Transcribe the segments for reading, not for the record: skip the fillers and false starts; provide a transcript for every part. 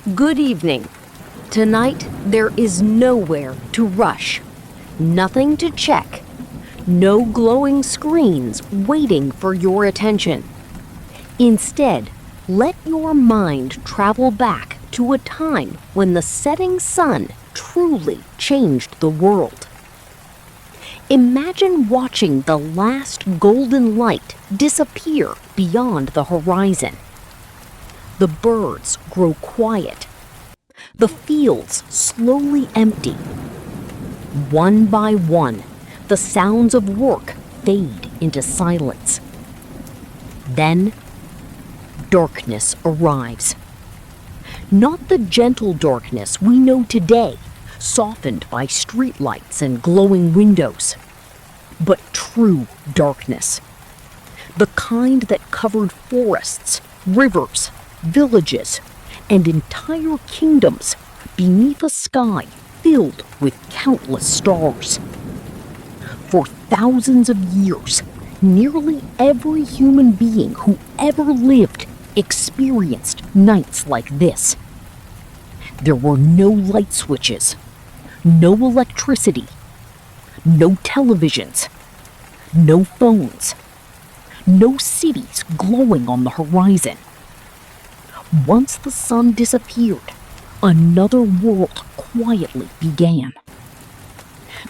Good evening. Tonight, there is nowhere to rush, nothing to check, no glowing screens waiting for your attention. Instead, let your mind travel back to a time when the setting sun truly changed the world. Imagine watching the last golden light disappear beyond the horizon. The birds grow quiet. The fields slowly empty. One by one, the sounds of work fade into silence. Then, darkness arrives. Not the gentle darkness we know today, softened by streetlights and glowing windows, but true darkness. The kind that covered forests, rivers, villages, and entire kingdoms beneath a sky filled with countless stars. For thousands of years, nearly every human being who ever lived experienced nights like this. There were no light switches, no electricity, no televisions, no phones, no cities glowing on the horizon. Once the sun disappeared, another world quietly began.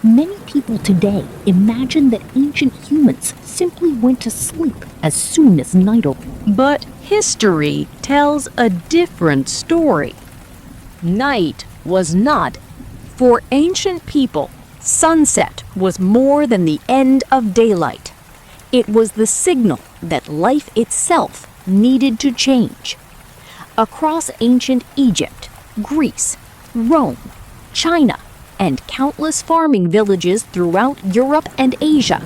Many people today imagine that ancient humans simply went to sleep as soon as night opened. But history tells a different story. Night was not. For ancient people, sunset was more than the end of daylight. It was the signal that life itself needed to change. Across ancient Egypt, Greece, Rome, China, and countless farming villages throughout Europe and Asia,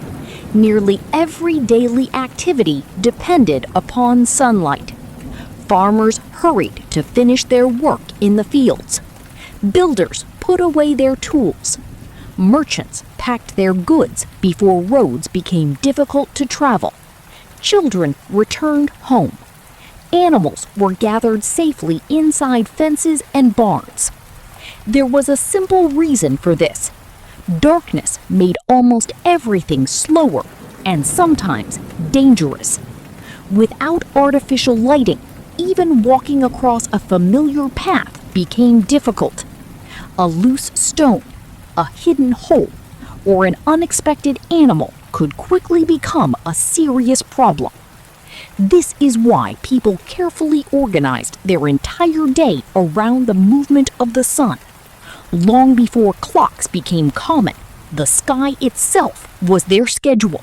nearly every daily activity depended upon sunlight. Farmers hurried to finish their work in the fields. Builders put away their tools. Merchants packed their goods before roads became difficult to travel. Children returned home. Animals were gathered safely inside fences and barns. There was a simple reason for this. Darkness made almost everything slower and sometimes dangerous. Without artificial lighting, even walking across a familiar path became difficult. A loose stone, a hidden hole, or an unexpected animal could quickly become a serious problem. This is why people carefully organized their entire day around the movement of the sun. Long before clocks became common, the sky itself was their schedule.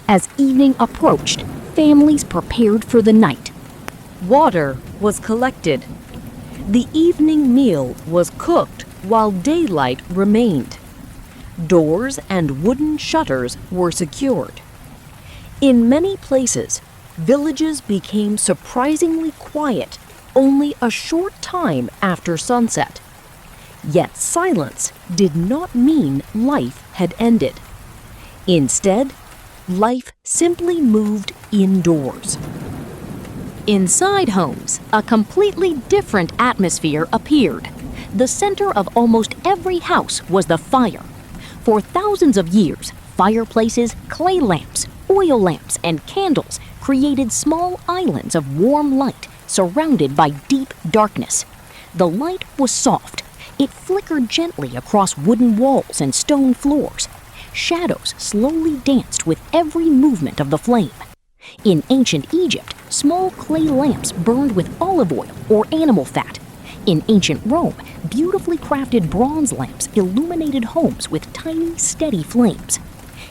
As evening approached, families prepared for the night. Water was collected. The evening meal was cooked while daylight remained. Doors and wooden shutters were secured. In many places, villages became surprisingly quiet only a short time after sunset. Yet silence did not mean life had ended. Instead, life simply moved indoors. Inside homes, a completely different atmosphere appeared. The center of almost every house was the fire. For thousands of years, fireplaces, clay lamps, oil lamps, and candles created small islands of warm light surrounded by deep darkness. The light was soft. It flickered gently across wooden walls and stone floors. Shadows slowly danced with every movement of the flame. In ancient Egypt, small clay lamps burned with olive oil or animal fat. In ancient Rome, beautifully crafted bronze lamps illuminated homes with tiny, steady flames.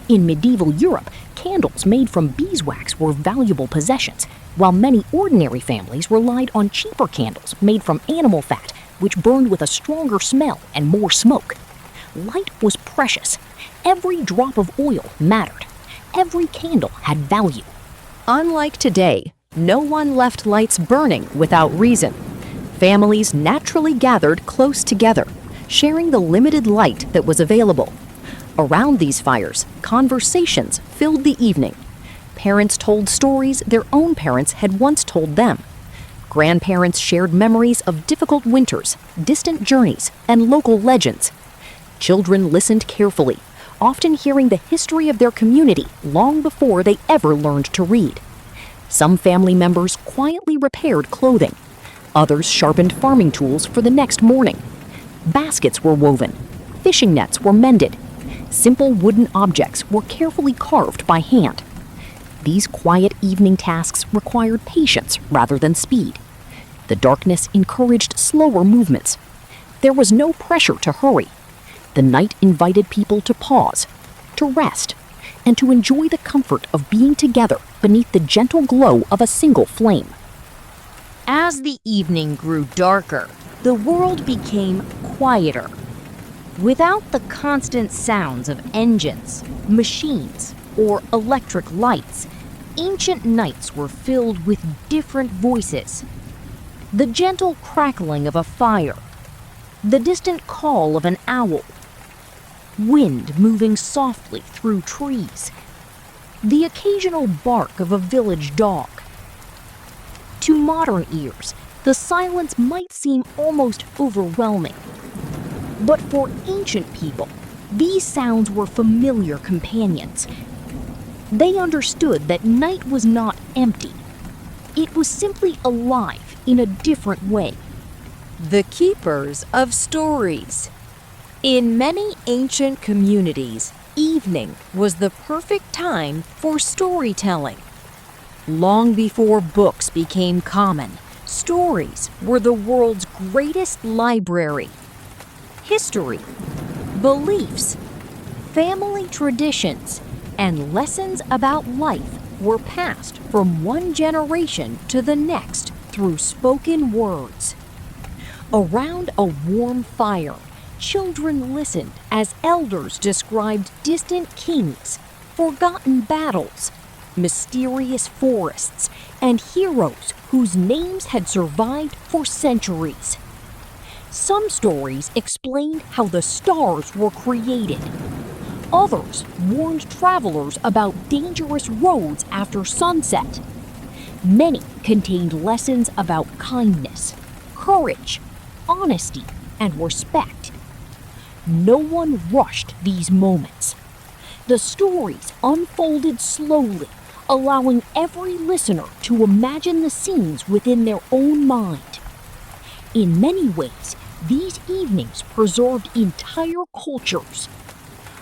In medieval Europe, candles made from beeswax were valuable possessions, while many ordinary families relied on cheaper candles made from animal fat, which burned with a stronger smell and more smoke. Light was precious. Every drop of oil mattered. Every candle had value. Unlike today, no one left lights burning without reason. Families naturally gathered close together, sharing the limited light that was available. Around these fires, conversations filled the evening. Parents told stories their own parents had once told them. Grandparents shared memories of difficult winters, distant journeys, and local legends. Children listened carefully, often hearing the history of their community long before they ever learned to read. Some family members quietly repaired clothing. Others sharpened farming tools for the next morning. Baskets were woven. Fishing nets were mended. Simple wooden objects were carefully carved by hand. These quiet evening tasks required patience rather than speed. The darkness encouraged slower movements. There was no pressure to hurry. The night invited people to pause, to rest, and to enjoy the comfort of being together beneath the gentle glow of a single flame. As the evening grew darker, the world became quieter. Without the constant sounds of engines, machines, or electric lights, ancient nights were filled with different voices. The gentle crackling of a fire, the distant call of an owl, wind moving softly through trees, the occasional bark of a village dog. To modern ears, the silence might seem almost overwhelming. But for ancient people, these sounds were familiar companions. They understood that night was not empty. It was simply alive in a different way. The keepers of stories. In many ancient communities, evening was the perfect time for storytelling. Long before books became common, stories were the world's greatest library. History, beliefs, family traditions, and lessons about life were passed from one generation to the next through spoken words. Around a warm fire, children listened as elders described distant kings, forgotten battles, mysterious forests, and heroes whose names had survived for centuries. Some stories explained how the stars were created. Others warned travelers about dangerous roads after sunset. Many contained lessons about kindness, courage, honesty, and respect. No one rushed these moments. The stories unfolded slowly, allowing every listener to imagine the scenes within their own mind. In many ways, these evenings preserved entire cultures.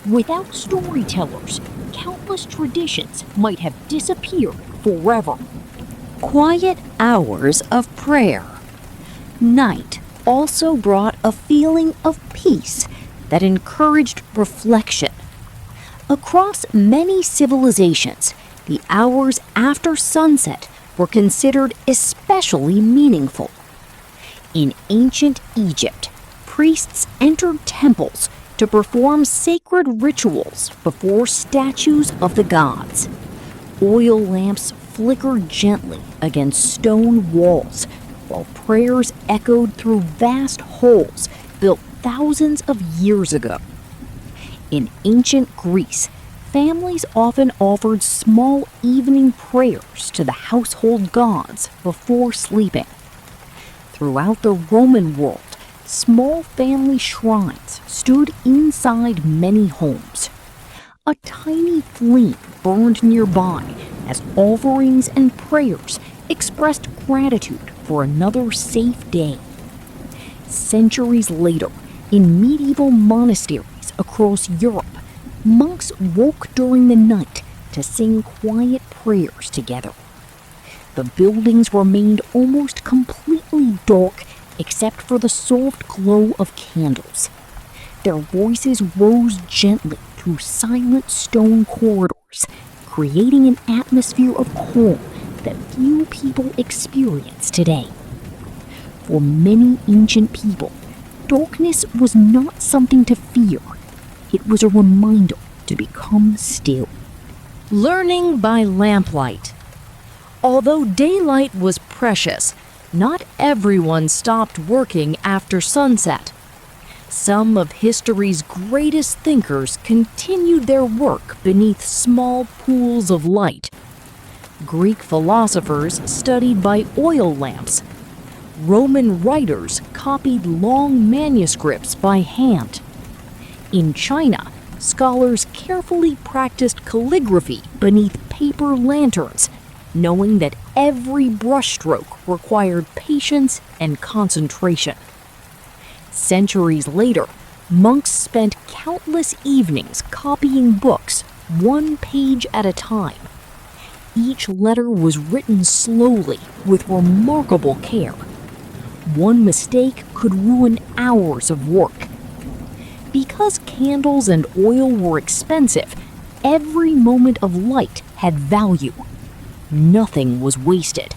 Without storytellers, countless traditions might have disappeared forever. Quiet hours of prayer. Night also brought a feeling of peace that encouraged reflection. Across many civilizations, the hours after sunset were considered especially meaningful. In ancient Egypt, priests entered temples to perform sacred rituals before statues of the gods. Oil lamps flickered gently against stone walls, while prayers echoed through vast halls built thousands of years ago. In ancient Greece, families often offered small evening prayers to the household gods before sleeping. Throughout the Roman world, small family shrines stood inside many homes. A tiny flame burned nearby as offerings and prayers expressed gratitude for another safe day. Centuries later, in medieval monasteries across Europe, monks woke during the night to sing quiet prayers together. The buildings remained almost completely dark except for the soft glow of candles. Their voices rose gently through silent stone corridors, creating an atmosphere of calm that few people experience today. For many ancient people, darkness was not something to fear. It was a reminder to become still. Learning by lamplight. Although daylight was precious, not everyone stopped working after sunset. Some of history's greatest thinkers continued their work beneath small pools of light. Greek philosophers studied by oil lamps, Roman writers copied long manuscripts by hand. In China, scholars carefully practiced calligraphy beneath paper lanterns, knowing that every brushstroke required patience and concentration. Centuries later, monks spent countless evenings copying books, one page at a time. Each letter was written slowly with remarkable care. One mistake could ruin hours of work. Because candles and oil were expensive, every moment of light had value. Nothing was wasted.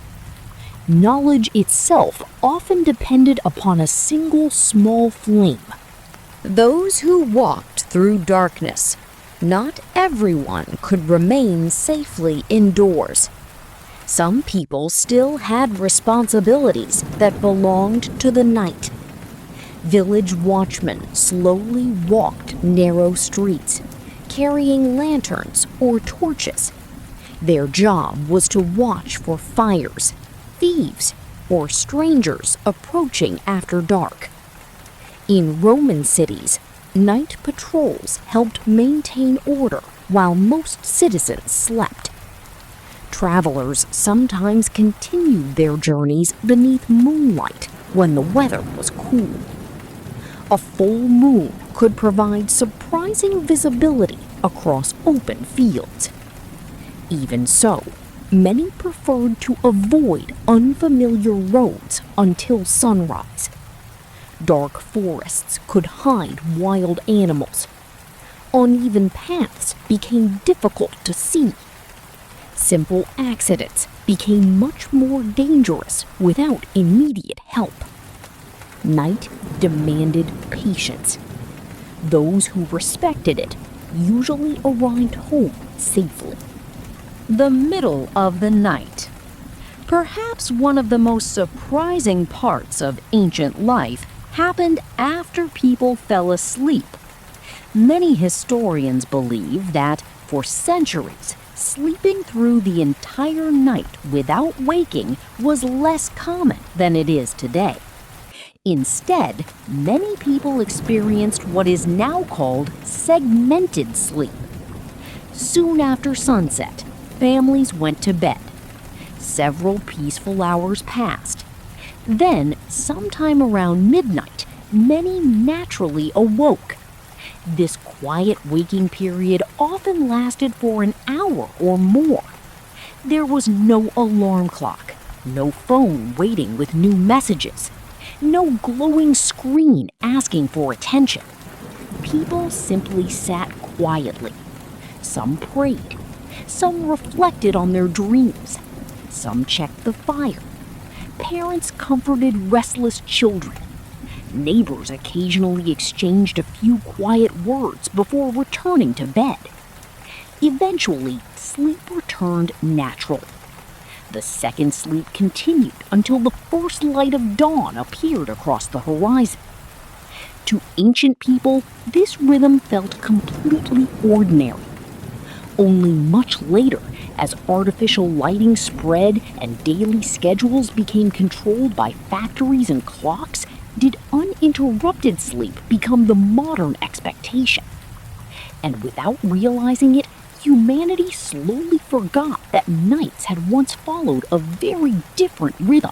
Knowledge itself often depended upon a single small flame. Those who walked through darkness, not everyone could remain safely indoors. Some people still had responsibilities that belonged to the night. Village watchmen slowly walked narrow streets, carrying lanterns or torches. Their job was to watch for fires, thieves, or strangers approaching after dark. In Roman cities, night patrols helped maintain order while most citizens slept. Travelers sometimes continued their journeys beneath moonlight when the weather was cool. A full moon could provide surprising visibility across open fields. Even so, many preferred to avoid unfamiliar roads until sunrise. Dark forests could hide wild animals. Uneven paths became difficult to see. Simple accidents became much more dangerous without immediate help. Night demanded patience. Those who respected it usually arrived home safely. The middle of the night. Perhaps one of the most surprising parts of ancient life happened after people fell asleep. Many historians believe that, for centuries, sleeping through the entire night without waking was less common than it is today. Instead, many people experienced what is now called segmented sleep. Soon after sunset, families went to bed. Several peaceful hours passed. Then, sometime around midnight, many naturally awoke. This quiet waking period often lasted for an hour or more. There was no alarm clock, no phone waiting with new messages, no glowing screen asking for attention. People simply sat quietly. Some prayed. Some reflected on their dreams. Some checked the fire. Parents comforted restless children. Neighbors occasionally exchanged a few quiet words before returning to bed. Eventually, sleep returned naturally. The second sleep continued until the first light of dawn appeared across the horizon. To ancient people, this rhythm felt completely ordinary. Only much later, as artificial lighting spread and daily schedules became controlled by factories and clocks, did uninterrupted sleep become the modern expectation. And without realizing it, humanity slowly forgot that nights had once followed a very different rhythm.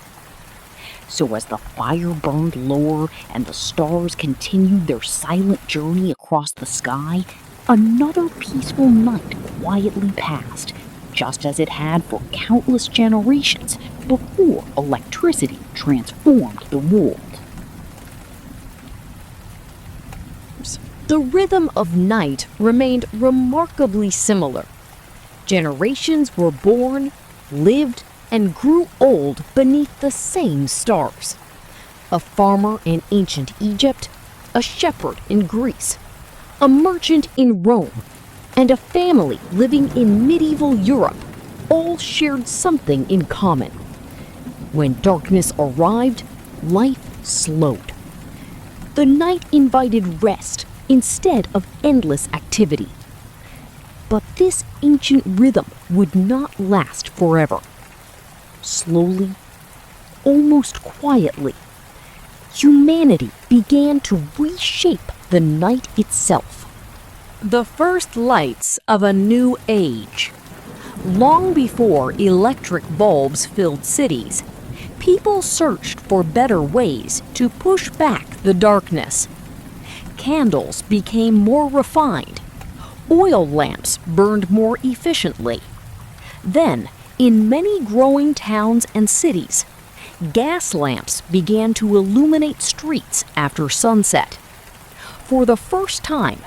So as the fire burned lower and the stars continued their silent journey across the sky, another peaceful night quietly passed, just as it had for countless generations before electricity transformed the world. The rhythm of night remained remarkably similar. Generations were born, lived, and grew old beneath the same stars. A farmer in ancient Egypt, a shepherd in Greece, a merchant in Rome, and a family living in medieval Europe all shared something in common. When darkness arrived, life slowed. The night invited rest instead of endless activity. But this ancient rhythm would not last forever. Slowly, almost quietly. Humanity began to reshape the night itself. The first lights of a new age. Long before electric bulbs filled cities, people searched for better ways to push back the darkness. Candles became more refined. Oil lamps burned more efficiently. Then, in many growing towns and cities, gas lamps began to illuminate streets after sunset. For the first time,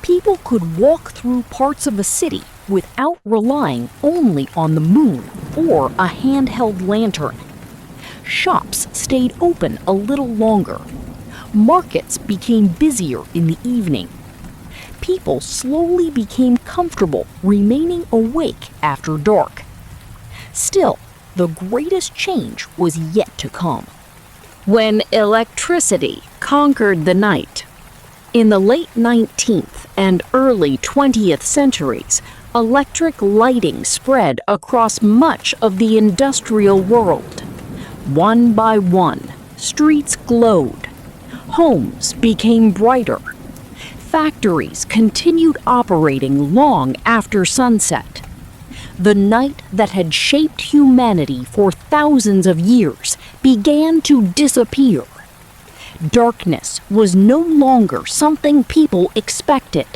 people could walk through parts of a city without relying only on the moon or a handheld lantern. Shops stayed open a little longer. Markets became busier in the evening. People slowly became comfortable remaining awake after dark. Still, the greatest change was yet to come. When electricity conquered the night. In the late 19th and early 20th centuries, electric lighting spread across much of the industrial world. One by one, streets glowed. Homes became brighter. Factories continued operating long after sunset. The night that had shaped humanity for thousands of years began to disappear. Darkness was no longer something people expected.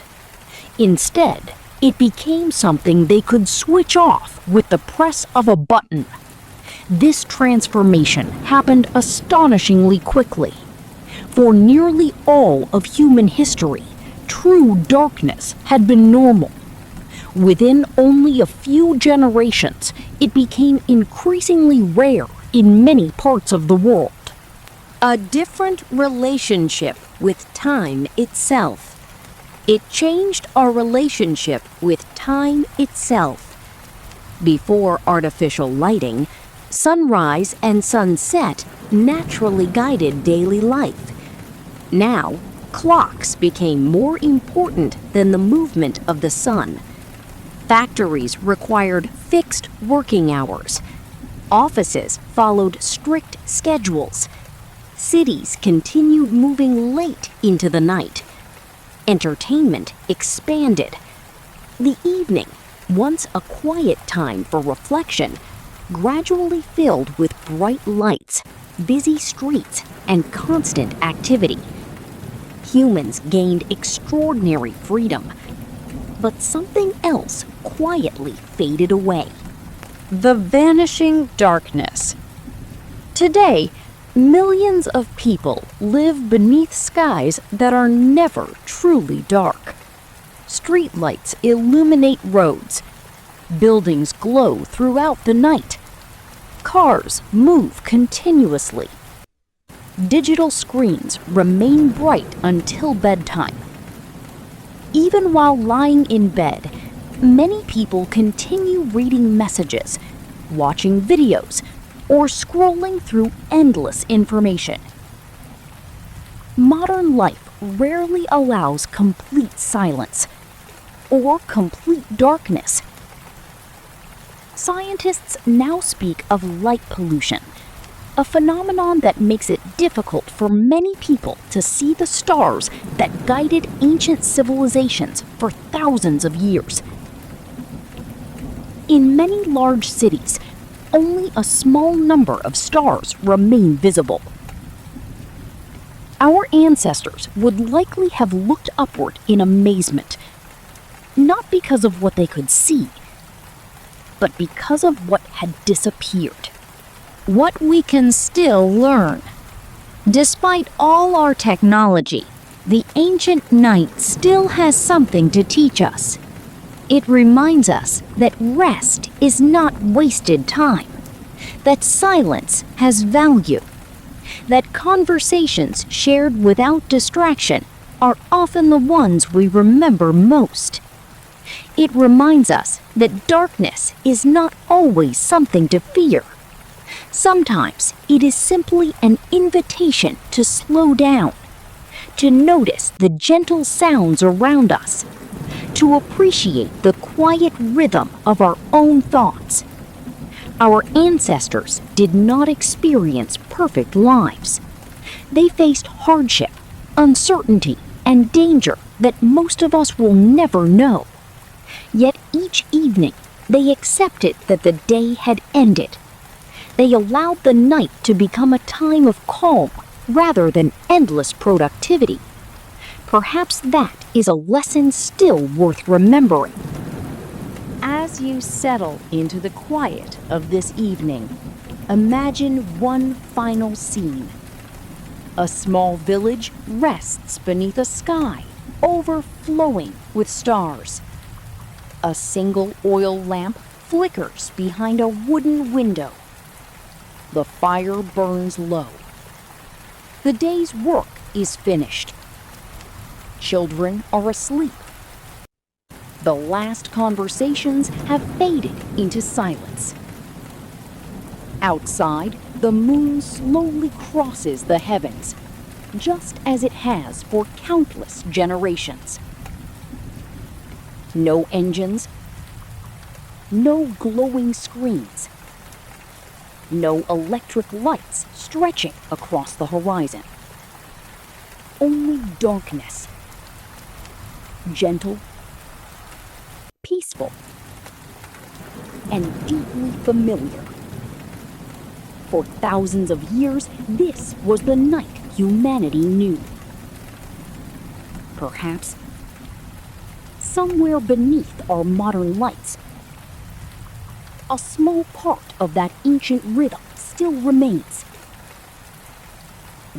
Instead, it became something they could switch off with the press of a button. This transformation happened astonishingly quickly. For nearly all of human history, true darkness had been normal. Within only a few generations, it became increasingly rare in many parts of the world. A different relationship with time itself. It changed our relationship with time itself. Before artificial lighting, sunrise and sunset naturally guided daily life. Now, clocks became more important than the movement of the sun. Factories required fixed working hours. Offices followed strict schedules. Cities continued moving late into the night. Entertainment expanded. The evening, once a quiet time for reflection, gradually filled with bright lights, busy streets, and constant activity. Humans gained extraordinary freedom, but something else quietly faded away. The vanishing darkness. Today, millions of people live beneath skies that are never truly dark. Streetlights illuminate roads. Buildings glow throughout the night. Cars move continuously. Digital screens remain bright until bedtime. Even while lying in bed, many people continue reading messages, watching videos, or scrolling through endless information. Modern life rarely allows complete silence or complete darkness. Scientists now speak of light pollution, a phenomenon that makes it difficult for many people to see the stars that guided ancient civilizations for thousands of years. In many large cities, only a small number of stars remain visible. Our ancestors would likely have looked upward in amazement, not because of what they could see, but because of what had disappeared. What we can still learn. Despite all our technology, the ancient night still has something to teach us. It reminds us that rest is not wasted time, that silence has value, that conversations shared without distraction are often the ones we remember most. It reminds us that darkness is not always something to fear. Sometimes it is simply an invitation to slow down, to notice the gentle sounds around us, to appreciate the quiet rhythm of our own thoughts. Our ancestors did not experience perfect lives. They faced hardship, uncertainty, and danger that most of us will never know. Yet each evening, they accepted that the day had ended. They allowed the night to become a time of calm rather than endless productivity. Perhaps that is a lesson still worth remembering. As you settle into the quiet of this evening, imagine one final scene. A small village rests beneath a sky overflowing with stars. A single oil lamp flickers behind a wooden window. The fire burns low. The day's work is finished. Children are asleep. The last conversations have faded into silence. Outside, the moon slowly crosses the heavens, just as it has for countless generations. No engines, no glowing screens, no electric lights stretching across the horizon. Only darkness, gentle, peaceful, and deeply familiar. For thousands of years, this was the night humanity knew. Perhaps, somewhere beneath our modern lights, a small part of that ancient rhythm still remains,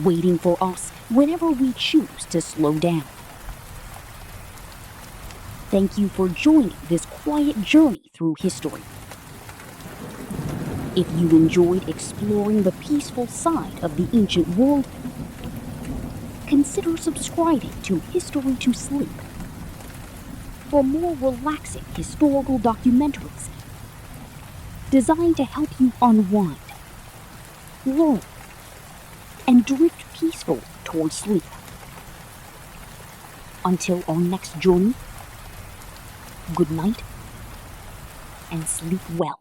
waiting for us whenever we choose to slow down. Thank you for joining this quiet journey through history. If you enjoyed exploring the peaceful side of the ancient world, consider subscribing to History to Sleep for more relaxing historical documentaries designed to help you unwind, learn, and drift peacefully towards sleep. Until our next journey, good night and sleep well.